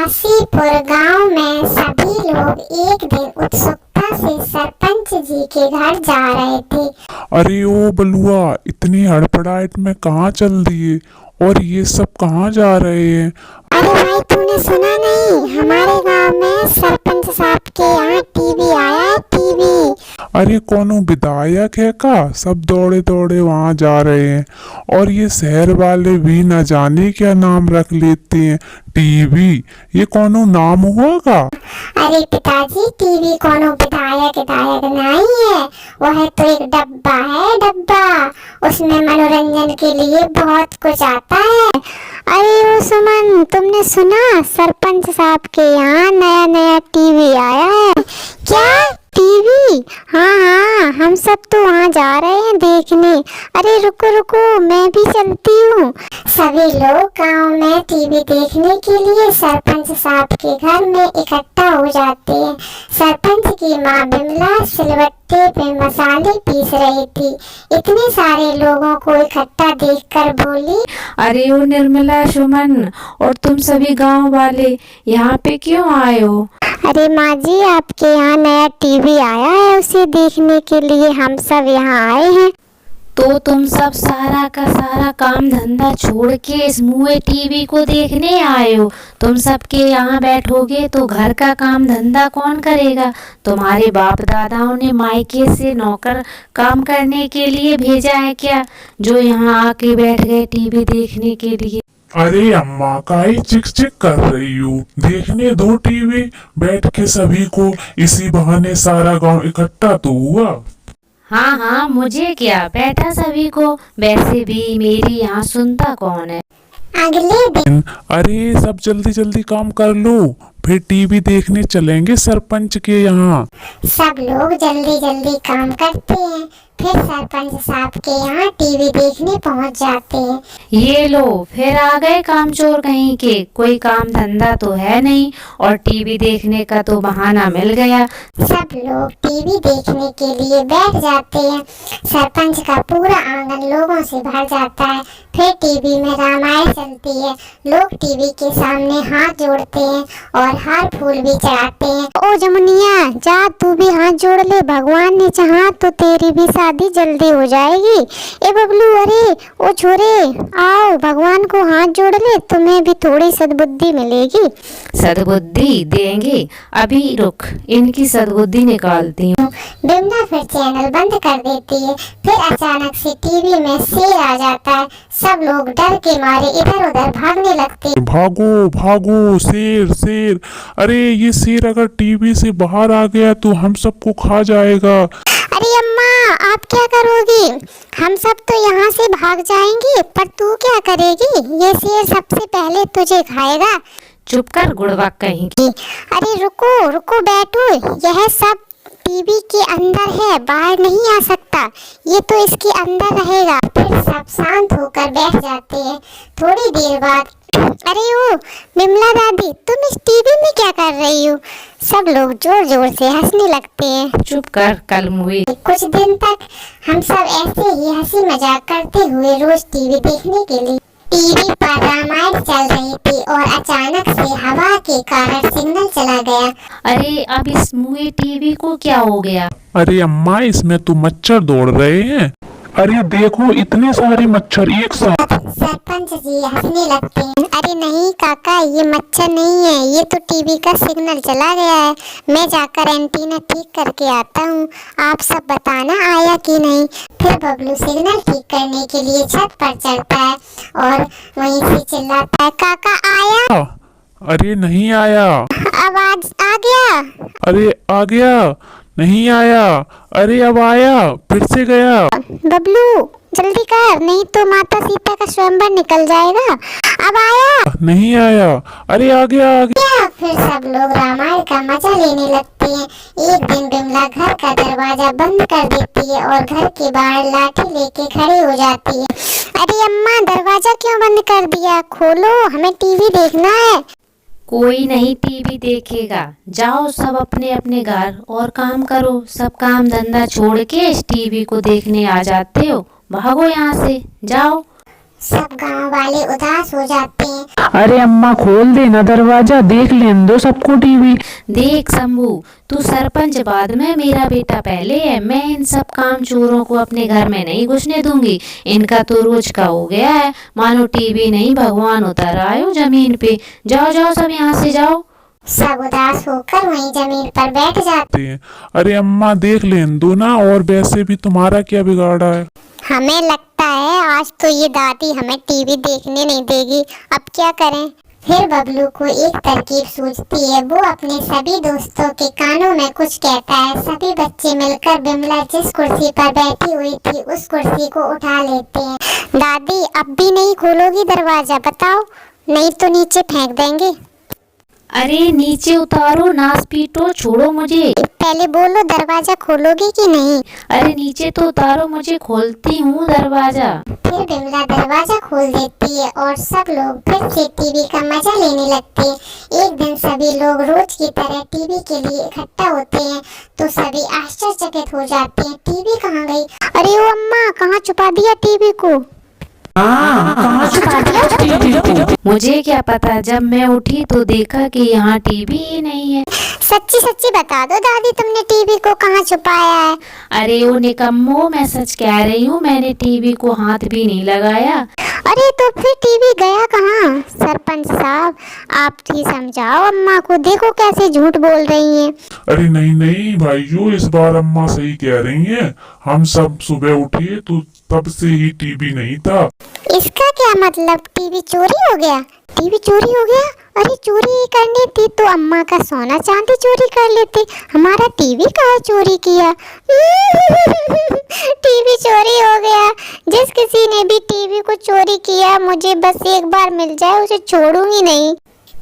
काशीपुर गांव में सभी लोग एक दिन उत्सुकता से सरपंच जी के घर जा रहे थे। अरे ओ बलुआ, इतनी हड़बड़ाहट में कहाँ चल दिए और ये सब कहाँ जा रहे हैं? अरे भाई, तूने सुना नहीं? हमारे गांव में सरपंच साहब के यहाँ टीवी आया है, टीवी। अरे कौनो विधायक है का? सब दौड़े दौड़े वहाँ जा रहे हैं और ये शहर वाले भी न जाने क्या नाम रख लेते हैं, टीवी। ये कौनो नाम हुआ का? अरे पिताजी, टीवी कोनो विधायक नहीं है, वो है तो एक डब्बा है, डब्बा। उसमें मनोरंजन के लिए बहुत कुछ आता है। अरे वो सुमन, तुमने सुना सरपंच साहब के यहाँ नया नया टीवी आया है? क्या टीवी? हाँ, हम सब तो वहाँ जा रहे हैं देखने। अरे रुको रुको, मैं भी चलती हूँ। सभी लोग गांव में टीवी देखने के लिए सरपंच साहब के घर में इकट्ठा हो जाते हैं। सरपंच की माँ बिमला सिलबट्टे पे मसाले पीस रही थी। इतने सारे लोगों को इकट्ठा देखकर बोली, अरे ओ निर्मला, सुमन और तुम सभी गांव वाले यहाँ पे क्यों आए हो? अरे माँ जी, आपके यहाँ नया टीवी आया है, उसे देखने के लिए हम सब यहाँ आए हैं। तो तुम सब सारा का सारा काम धंधा छोड़ के इस मुए टीवी को देखने आए हो? तुम सबके यहाँ बैठोगे तो घर का काम धंधा कौन करेगा? तुम्हारे बाप दादाओं ने मायके से नौकर काम करने के लिए भेजा है क्या, जो यहाँ आके बैठ गए टीवी देखने के लिए? अरे अम्मा, काहे चिक चिक कर रही हो? देखने दो टीवी, बैठ के सभी को। इसी बहाने सारा गांव इकट्ठा तो हुआ। हाँ, मुझे क्या, बैठा सभी को। वैसे भी मेरी यहाँ सुनता कौन है? अगले दिन अरे सब जल्दी जल्दी काम कर लो, फिर टीवी देखने चलेंगे सरपंच के यहाँ। सब लोग जल्दी जल्दी काम करते हैं, फिर सरपंच साहब के यहाँ टीवी देखने पहुँच जाते हैं। ये लो, फिर आ गए कामचोर कहीं के। कोई काम धंधा तो है नहीं और टीवी देखने का तो बहाना मिल गया। सब लोग टीवी देखने के लिए बैठ जाते हैं। सरपंच का पूरा आंगन लोगों से भर जाता है। फिर टीवी में रामायण चलती है। लोग टीवी के सामने हाथ जोड़ते हैं और हार फूल भी चढ़ाते हैं। ओ जमुनिया, जा तू भी हाथ जोड़ ले, भगवान ने चाहा तो तेरी भी शादी जल्दी हो जाएगी। ए बबलू, अरे ओ छोरे, आओ भगवान को हाथ जोड़ ले, तुम्हें भी थोड़ी सद्बुद्धि मिलेगी। सद्बुद्धि देंगे? अभी रुक, इनकी सद्बुद्धि निकालती हूँ। बिमला फिर चैनल बंद कर देती है। फिर अचानक से टीवी में शेर आ जाता है। सब लोग डर के मारे इधर उधर भागने लगते हैं। भागो भागो, शेर शेर। अरे ये शेर अगर टीवी से बाहर आ गया तो हम सबको खा जाएगा। अरे अम्मा, आप क्या करोगी? हम सब तो यहाँ से भाग जाएंगे, पर तू क्या करेगी? ये शेर सबसे पहले तुझे खाएगा। चुप कर गुड़वक कहीं की। अरे रुको रुको, बैठो। यह सब टीवी के अंदर है, बाहर नहीं आ सकता। ये तो इसके अंदर रहेगा। फिर सब शांत होकर बैठ जाते हैं। थोड़ी देर बाद, अरे ओ बिमला दादी, तुम इस टीवी में क्या कर रही हो? सब लोग जोर जोर से हंसने लगते हैं। चुप कर कल मुए। कुछ दिन तक हम सब ऐसे ही हंसी मजाक करते हुए रोज टीवी देखने के लिए। टीवी पर रामायण चल रही थी और अचानक से हवा के कारण सिग्नल चला गया। अरे अब इस मुए टीवी को क्या हो गया? अरे अम्मा, इसमें तो मच्छर दौड़ रहे हैं। अरे देखो, इतने सारे मच्छर एक साथ। सरपंच जी हंसने लगते हैं। अरे नहीं काका, ये मच्छर नहीं है, ये तो टीवी का सिग्नल चला गया है। मैं जाकर एंटीना ठीक करके आता हूँ, आप सब बताना आया कि नहीं। फिर बबलू सिग्नल ठीक करने के लिए छत पर चढ़ता है और वहीं से चिल्लाता है, काका आया? अरे नहीं आया। आवाज आ गया? अरे आ गया। नहीं आया। अरे अब आया, फिर से गया। बबलू जल्दी कर, नहीं तो माता सीता का स्वयंवर निकल जाएगा। अब आया? नहीं आया। अरे आ गया, आ गया। फिर सब लोग रामायण का मजा लेने लगते हैं। एक दिन बिमला घर का दरवाजा बंद कर देती है और घर के बाहर लाठी लेके खड़ी हो जाती है। अरे अम्मा, दरवाजा क्यों बंद कर दिया? खोलो, हमें टीवी देखना है। कोई नहीं टीवी देखेगा, जाओ सब अपने अपने घर और काम करो। सब काम धंधा छोड़ के इस टीवी को देखने आ जाते हो, भागो यहाँ से, जाओ। सब गांव वाले उदास हो जाते हैं। अरे अम्मा खोल दे ना दरवाजा, देख लेने दो सबको टीवी। देख शंभू, तू सरपंच बाद में, मेरा बेटा पहले है। मैं इन सब काम चोरों को अपने घर में नहीं घुसने दूंगी। इनका तो रोज का हो गया है, मानो टीवी नहीं भगवान उतर आए हो जमीन पे। जाओ जाओ सब यहाँ से जाओ। सब उदास होकर वहीं जमीन पर बैठ जाते। हैं। अरे अम्मा देख लेने दो ना, और वैसे भी तुम्हारा क्या बिगाड़ा है। हमें लगता है आज तो ये दादी हमें टीवी देखने नहीं देगी, अब क्या करें। फिर बबलू को एक तरकीब सूझती है। वो अपने सभी दोस्तों के कानों में कुछ कहता है। सभी बच्चे मिलकर बिमला जिस कुर्सी पर बैठी हुई थी उस कुर्सी को उठा लेते हैं। दादी अब भी नहीं खोलोगी दरवाजा, बताओ, नहीं तो नीचे फेंक देंगे। अरे नीचे उतारो, नास पीटो, छोड़ो मुझे। पहले बोलो दरवाजा खोलोगी कि नहीं। अरे नीचे तो उतारो मुझे, खोलती हूँ दरवाजा। फिर बिमला दरवाजा खोल देती है और सब लोग फिर से टीवी का मजा लेने लगते हैं। एक दिन सभी लोग रोज की तरह टीवी के लिए इकट्ठा होते हैं तो सभी आश्चर्यचकित हो जाते हैं। टीवी कहाँ गई? अरे ओ अम्मा, कहाँ छुपा दिया टीवी को? मुझे क्या पता, जब मैं उठी तो देखा कि यहाँ टीवी ही नहीं है। सच्ची सच्ची बता दो दादी, तुमने टीवी को कहाँ छुपाया है? अरे ओ निकम्मो, मैं सच कह रही हूँ, मैंने टीवी को हाथ भी नहीं लगाया। अरे तो फिर टीवी गया कहाँ? सरपंच साहब आप ही समझाओ अम्मा को, देखो कैसे झूठ बोल रही हैं। अरे नहीं नहीं भाइयों, इस बार अम्मा सही कह रही हैं। हम सब सुबह उठे तो तब से ही टीवी नहीं था। इसका क्या मतलब, टीवी चोरी हो गया? टीवी चोरी हो गया? अरे चोरी ही करनी थी तो अम्मा का सोना चांदी चोरी कर लेते, हमारा टीवी कहाँ चोरी किया? टीवी चोरी हो गया। जिस किसी ने भी टीवी को चोरी किया, मुझे बस एक बार मिल जाए, उसे छोड़ूंगी नहीं।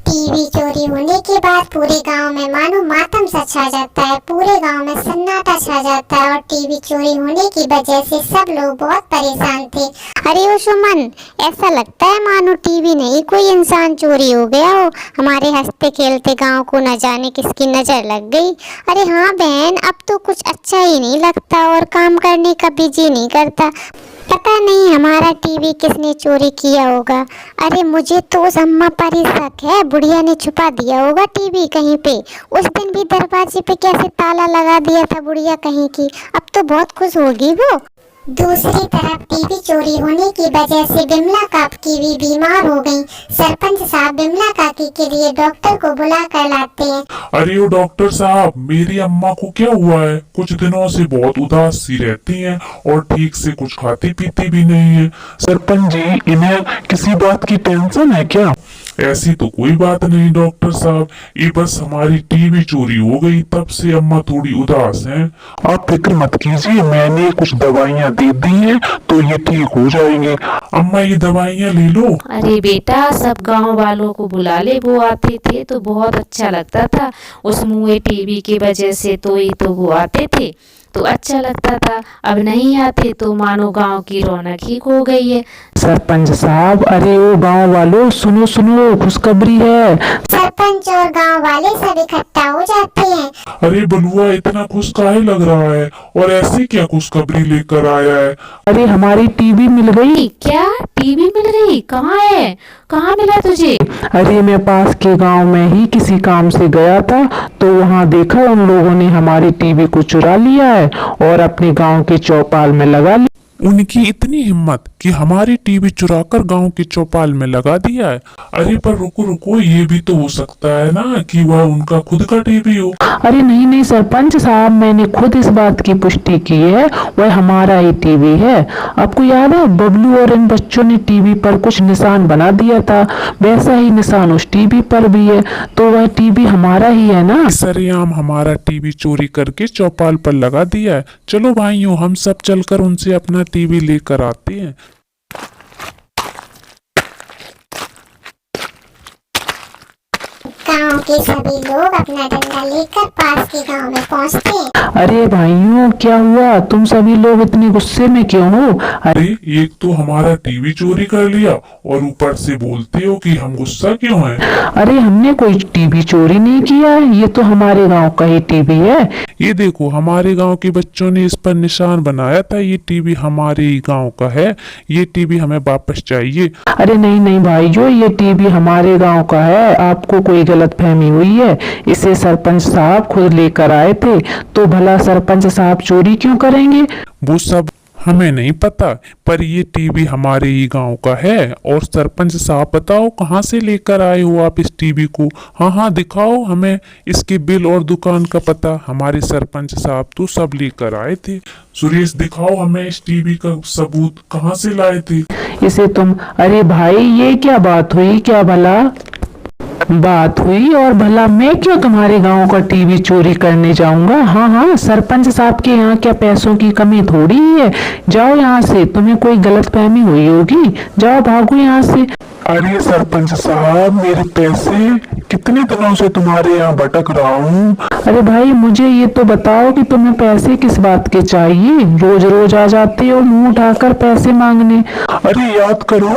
टीवी चोरी होने के बाद पूरे गांव में मानो मातम सा छा जाता है। पूरे गांव में सन्नाटा छा जाता है और टीवी चोरी होने की वजह से सब लोग बहुत परेशान थे। अरे ओ सुमन, ऐसा लगता है मानो टीवी नहीं कोई इंसान चोरी हो गया हो। हमारे हंसते खेलते गांव को न जाने किसकी नजर लग गई। अरे हाँ बहन, अब तो कुछ अच्छा ही नहीं लगता और काम करने का भी जी नहीं करता। पता नहीं हमारा टीवी किसने चोरी किया होगा। अरे मुझे तो उस अम्मा पर ही शक है, बुढ़िया ने छुपा दिया होगा टीवी कहीं पे। उस दिन भी दरवाजे पे कैसे ताला लगा दिया था बुढ़िया कहीं की, अब तो बहुत खुश होगी वो। दूसरी तरफ टीवी चोरी होने की वजह से बिमला काकी भी बीमार हो गई। सरपंच साहब बिमला काकी के लिए डॉक्टर को बुला कर लाते हैं। अरे ओ डॉक्टर साहब, मेरी अम्मा को क्या हुआ है? कुछ दिनों से बहुत उदास सी रहती हैं और ठीक से कुछ खाती पीती भी नहीं है। सरपंच जी, इन्हें किसी बात की टेंशन है क्या? ऐसी तो कोई बात नहीं डॉक्टर साहब, ये बस हमारी टीवी चोरी हो गई, तब से अम्मा थोड़ी उदास हैं। आप फिक्र मत कीजिए, मैंने कुछ दवाइयाँ दे दी हैं तो ये ठीक हो जाएंगे। अम्मा ये दवाइयाँ ले लो। अरे बेटा, सब गांव वालों को बुला ले, वो आते थे तो बहुत अच्छा लगता था। उस मुँहे टीवी की वजह से तो ही तो वो आते थे तो अच्छा लगता था, अब नहीं आते तो मानो गांव की रौनक ही खो गई है। सरपंच साहब, अरे ओ गांव वालों, सुनो सुनो, खुशखबरी है। सरपंच और गांव वाले सब इकट्ठा हो जाते हैं। अरे बलुआ, इतना खुश काहे लग रहा है और ऐसी क्या खुशखबरी लेकर आया है? अरे हमारी टीवी मिल गई। क्या टीवी मिल गई? कहाँ है? कहाँ मिला तुझे? अरे मैं पास के गांव में ही किसी काम से गया था तो वहां देखा उन लोगों ने हमारी टीवी को चुरा लिया है और अपने गांव के चौपाल में लगा लिया। उनकी इतनी हिम्मत कि हमारी टीवी चुराकर गांव की चौपाल में लगा दिया है। अरे पर रुको रुको, ये भी तो हो सकता है ना कि वह उनका खुद का टीवी हो। अरे नहीं नहीं सरपंच साहब, मैंने खुद इस बात की पुष्टि की है, वह हमारा ही टीवी है। आपको याद है बबलू और इन बच्चों ने टीवी पर कुछ निशान बना दिया था, वैसा ही निशान उस टीवी पर भी है, तो वह टीवी हमारा ही है ना। सरेआम हमारा टीवी चोरी करके चौपाल पर लगा दिया है। चलो भाइयों, हम सब चलकर उनसे अपना टीवी लेकर आते हैं। गांव के सभी लोग अपना डंडा लेकर पास के गांव में पहुंचते हैं। अरे भाइयों, क्या हुआ? तुम सभी लोग इतने गुस्से में क्यों हो? अरे एक तो हमारा टीवी चोरी कर लिया और ऊपर से बोलते हो कि हम गुस्सा क्यों हैं। अरे हमने कोई टीवी चोरी नहीं किया है, ये तो हमारे गांव का ही टीवी है। ये देखो हमारे गांव के बच्चों ने इस पर निशान बनाया था, ये टीवी हमारे ही गांव का है, ये टीवी हमें वापस चाहिए। अरे नहीं नहीं भाइयों, ये टीवी हमारे गांव का है, आपको कोई गलतफहमी हुई है। इसे सरपंच साहब खुद लेकर आए थे, तो भला सरपंच साहब चोरी क्यों करेंगे? वो सब हमें नहीं पता, पर ये टीवी हमारे ही गांव का है। और सरपंच साहब बताओ कहाँ से लेकर आए हो आप इस टीवी को? हाँ हाँ दिखाओ हमें इसके बिल और दुकान का पता। हमारे सरपंच साहब तो सब लेकर आए थे। सुरेश दिखाओ हमें इस टीवी का सबूत, कहाँ से लाए थे? इसे तुम, अरे भाई ये क्या बात हुई? क्या भला बात हुई? और भला मैं क्यों तुम्हारे गांव का टीवी चोरी करने जाऊंगा? हाँ हाँ, सरपंच साहब के यहाँ क्या पैसों की कमी थोड़ी ही है। जाओ यहाँ से, तुम्हें कोई गलतफहमी हुई होगी, जाओ भागो यहाँ से। अरे सरपंच साहब, मेरे पैसे, कितने दिनों से तुम्हारे यहाँ भटक रहा हूँ। अरे भाई मुझे ये तो बताओ कि तुम्हें पैसे किस बात के चाहिए? रोज रोज आ जाते हो मुंह उठाकर पैसे मांगने। अरे याद करो,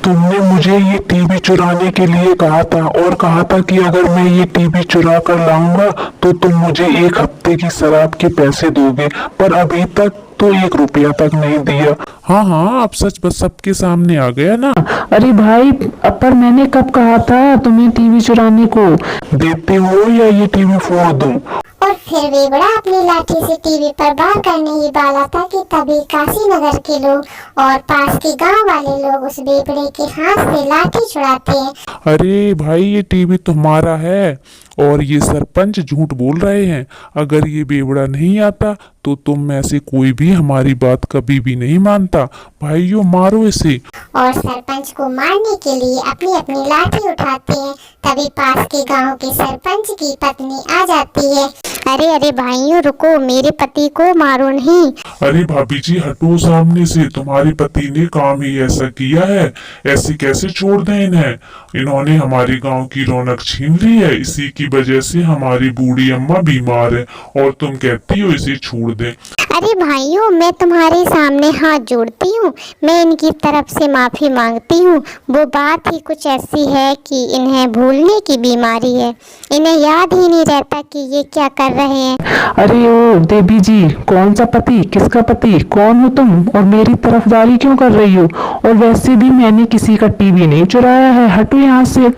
तुमने मुझे ये टीवी चुराने के लिए कहा था और कहा था कि अगर मैं ये टीवी चुरा कर लाऊंगा तो तुम मुझे 1 हफ्ते की शराब के पैसे दोगे, पर अभी तक तो 1 रुपया तक नहीं दिया। हाँ हाँ, अब सच बस सबके सामने आ गया ना। अरे भाई, पर मैंने कब कहा था तुम्हें टीवी चुराने को? देते हो या ये टीवी फोड़ दूं? और फिर बेबड़ा अपनी लाठी से टीवी पर वार करने ही वाला था कि तभी काशी नगर के लोग और पास के गांव वाले लोग उस बेबड़े के हाथ से लाठी छुड़ाते हैं। अरे भाई ये टीवी तुम्हारा है और ये सरपंच झूठ बोल रहे हैं। अगर ये बेवड़ा नहीं आता तो तुम में से कोई भी हमारी बात कभी भी नहीं मानता। भाइयों मारो इसे। और सरपंच को मारने के लिए अपनी अपनी लाठी उठाते हैं। तभी पास के गांव के सरपंच की पत्नी आ जाती है। अरे अरे भाइयों रुको, मेरे पति को मारो नहीं। अरे भाभी जी हटो सामने से, तुम्हारे पति ने काम ही ऐसा किया है, ऐसे कैसे छोड़ दें इन्हें? इन्होंने हमारे गांव की रौनक छीन ली है, इसी की वजह से हमारी बूढ़ी अम्मा बीमार है और तुम कहती हो इसे छोड़ दें। अरे भाइयों, मैं तुम्हारे सामने हाथ जोड़ती हूँ, मैं इनकी तरफ से माफी मांगती हूँ। वो बात ही कुछ ऐसी है कि इन्हें भूलने की बीमारी है, इन्हें याद ही नहीं रहता कि ये क्या कर रहे हैं। अरे ओ देवी जी, कौन सा पति? किसका पति? कौन हो तुम और मेरी तरफदारी क्यों कर रही हो? और वैसे भी मैंने किसी का टीवी नहीं चुराया है, हटो यहाँ से।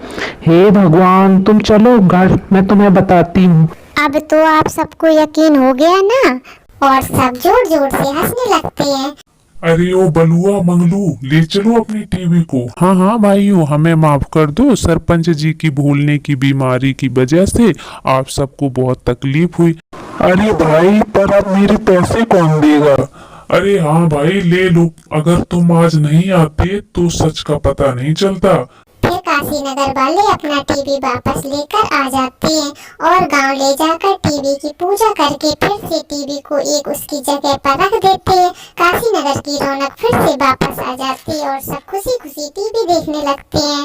हे भगवान, तुम चलो घर, मैं तुम्हें बताती हूँ। अब तो आप सबको यकीन हो गया ना, और सब जोर जोर से हंसने लगते हैं। अरे ओ बलुआ मंगलू, ले चलो अपनी टीवी को। हाँ हाँ भाइयों, हमें माफ कर दो, सरपंच जी की भूलने की बीमारी की वजह से आप सबको बहुत तकलीफ हुई। अरे भाई, पर अब मेरे पैसे कौन देगा? अरे हाँ भाई ले लो, अगर तुम आज नहीं आते तो सच का पता नहीं चलता। फिर काशी नगर वाले अपना टीवी वापस लेकर आ जाते हैं और गांव ले जाकर टीवी की पूजा करके फिर से टीवी को एक उसकी जगह पर रख देते हैं। काशी नगर की रौनक फिर से वापस आ जाती है और सब खुशी खुशी टीवी देखने लगते हैं।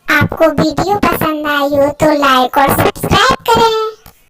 आपको वीडियो पसंद आई हो तो लाइक और सब्सक्राइब करें।